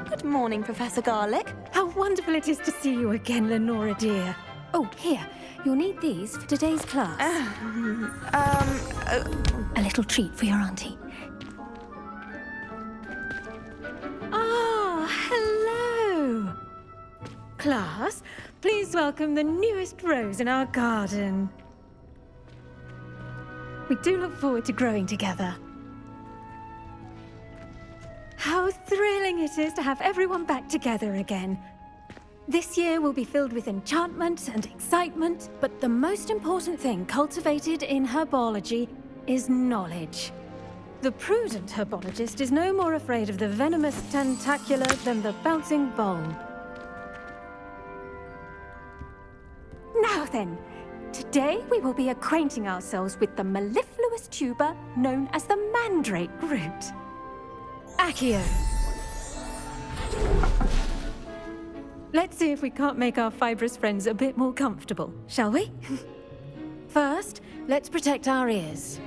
Good morning, Professor Garlick. How wonderful it is to see you again, Lenora dear. Oh, here. You'll need these for today's class. A little treat for your auntie. Ah, hello. Class, please welcome the newest rose in our garden. We do look forward to growing together. How thrilling it is to have everyone back together again. This year will be filled with enchantment and excitement, but the most important thing cultivated in herbology is knowledge. The prudent herbologist is no more afraid of the venomous tentacula than the bouncing bulb. Now then, today we will be acquainting ourselves with the mellifluous tuber known as the mandrake root. Accio. Let's see if we can't make our fibrous friends a bit more comfortable, shall we? First, let's protect our ears.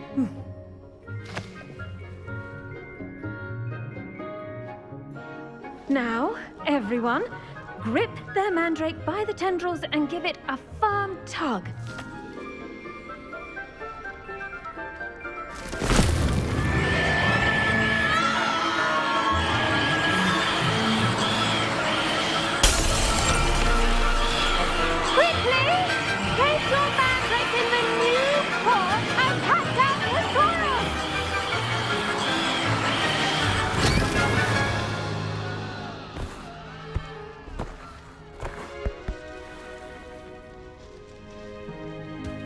Now, everyone, grip their mandrake by the tendrils and give it a firm tug.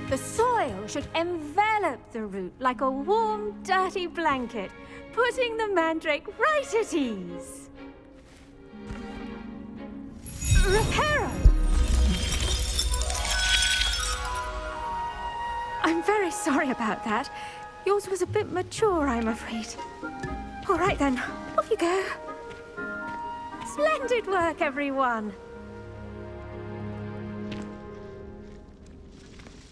The soil should envelop the root like a warm, dirty blanket, putting the mandrake right at ease. Reparo! I'm very sorry about that. Yours was a bit mature, I'm afraid. All right then, off you go. Splendid work, everyone.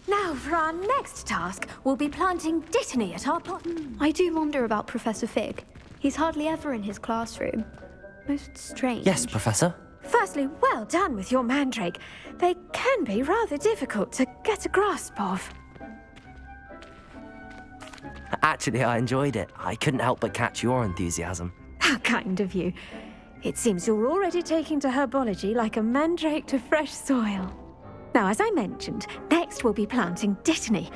Now, for our next task, we'll be planting dittany at our pot. I do wonder about Professor Fig. He's hardly ever in his classroom. Most strange. Yes, Professor. Firstly, well done with your mandrake. They can be rather difficult to get a grasp of. Actually, I enjoyed it. I couldn't help but catch your enthusiasm. How kind of you. It seems you're already taking to herbology like a mandrake to fresh soil. Now, as I mentioned, next we'll be planting dittany.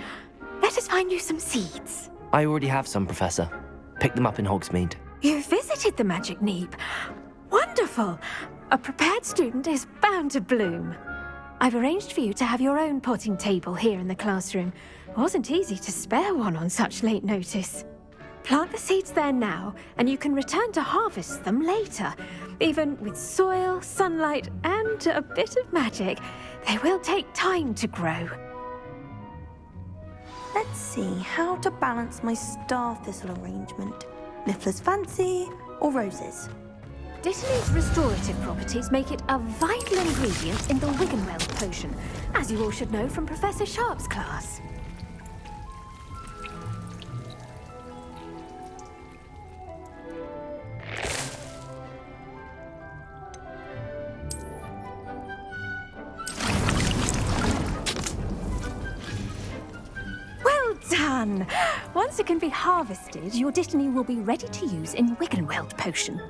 Let us find you some seeds. I already have some, Professor. Picked them up in Hogsmeade. You visited the Magic Neep. Wonderful! A prepared student is bound to bloom. I've arranged for you to have your own potting table here in the classroom. Wasn't easy to spare one on such late notice. Plant the seeds there now, and you can return to harvest them later. Even with soil, sunlight, and a bit of magic, they will take time to grow. Let's see how to balance my star thistle arrangement. Niffler's fancy or roses? Dittany's restorative properties make it a vital ingredient in the Wiggenweld potion, as you all should know from Professor Sharp's class. Done! Once it can be harvested, your dittany will be ready to use in Wiggenweld potion.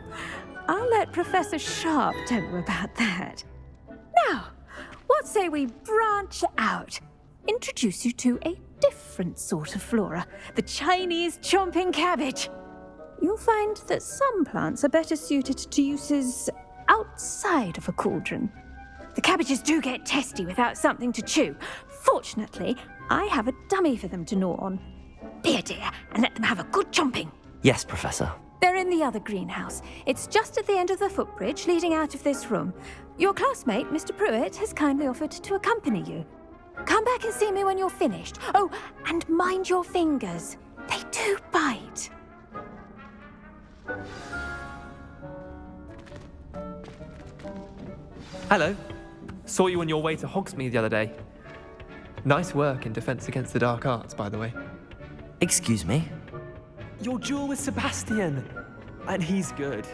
I'll let Professor Sharp tell you about that. Now, what say we branch out? Introduce you to a different sort of flora, the Chinese chomping cabbage. You'll find that some plants are better suited to uses outside of a cauldron. The cabbages do get testy without something to chew. Fortunately, I have a dummy for them to gnaw on. Be a dear and let them have a good chomping. Yes, Professor. They're in the other greenhouse. It's just at the end of the footbridge leading out of this room. Your classmate, Mr. Prewett, has kindly offered to accompany you. Come back and see me when you're finished. Oh, and mind your fingers. They do bite. Hello. Saw you on your way to Hogsmeade the other day. Nice work in Defense Against the Dark Arts, by the way. Excuse me? Your duel with Sebastian. And he's good.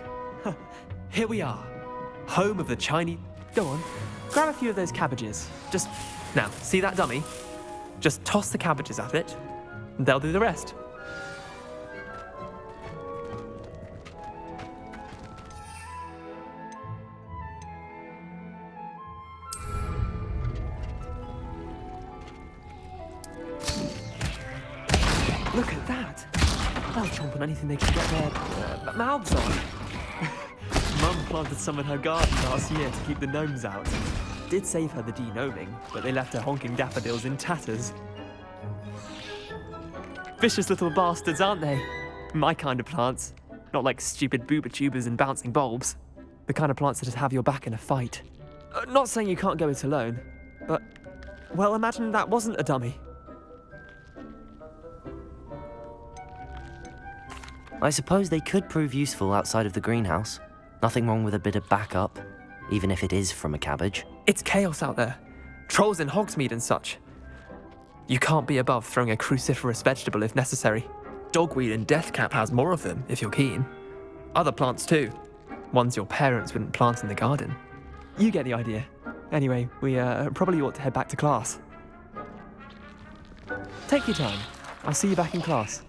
Here we are, home of the Chinese... Go on, grab a few of those cabbages. Just, now, see that dummy? Just toss the cabbages at it, and they'll do the rest. Look at that! They'll chomp on anything they can get their mouths on. Mum planted some in her garden last year to keep the gnomes out. Did save her the de-gnoming, but they left her honking daffodils in tatters. Vicious little bastards, aren't they? My kind of plants. Not like stupid booba tubers and bouncing bulbs. The kind of plants that just have your back in a fight. Not saying you can't go it alone, but... well, imagine that wasn't a dummy. I suppose they could prove useful outside of the greenhouse. Nothing wrong with a bit of backup, even if it is from a cabbage. It's chaos out there. Trolls in Hogsmeade and such. You can't be above throwing a cruciferous vegetable if necessary. Dogweed and deathcap has more of them, if you're keen. Other plants too. Ones your parents wouldn't plant in the garden. You get the idea. Anyway, we probably ought to head back to class. Take your time. I'll see you back in class.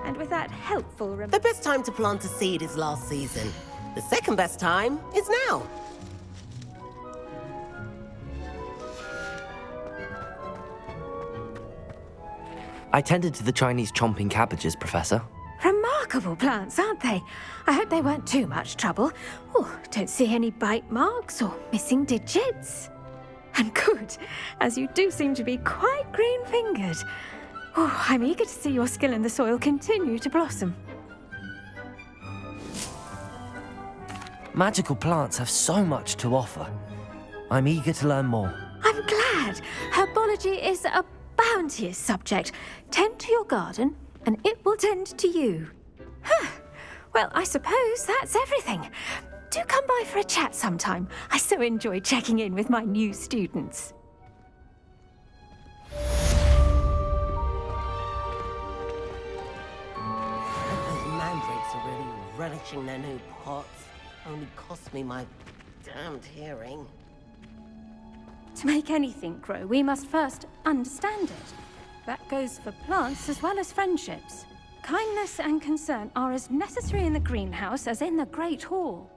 And with that helpful The best time to plant a seed is last season. The second best time is now. I tended to the Chinese chomping cabbages, Professor. remarkable plants, aren't they? I hope they weren't too much trouble. Oh, don't see any bite marks or missing digits. And good, as you do seem to be quite green-fingered. Oh, I'm eager to see your skill in the soil continue to blossom. Magical plants have so much to offer. I'm eager to learn more. I'm glad. Herbology is a bounteous subject. Tend to your garden, and it will tend to you. Huh. Well, I suppose that's everything. Do come by for a chat sometime. I so enjoy checking in with my new students. Those mandrakes are really relishing their new pots. Only cost me my damned hearing. To make anything grow, we must first understand it. That goes for plants as well as friendships. Kindness and concern are as necessary in the greenhouse as in the Great Hall.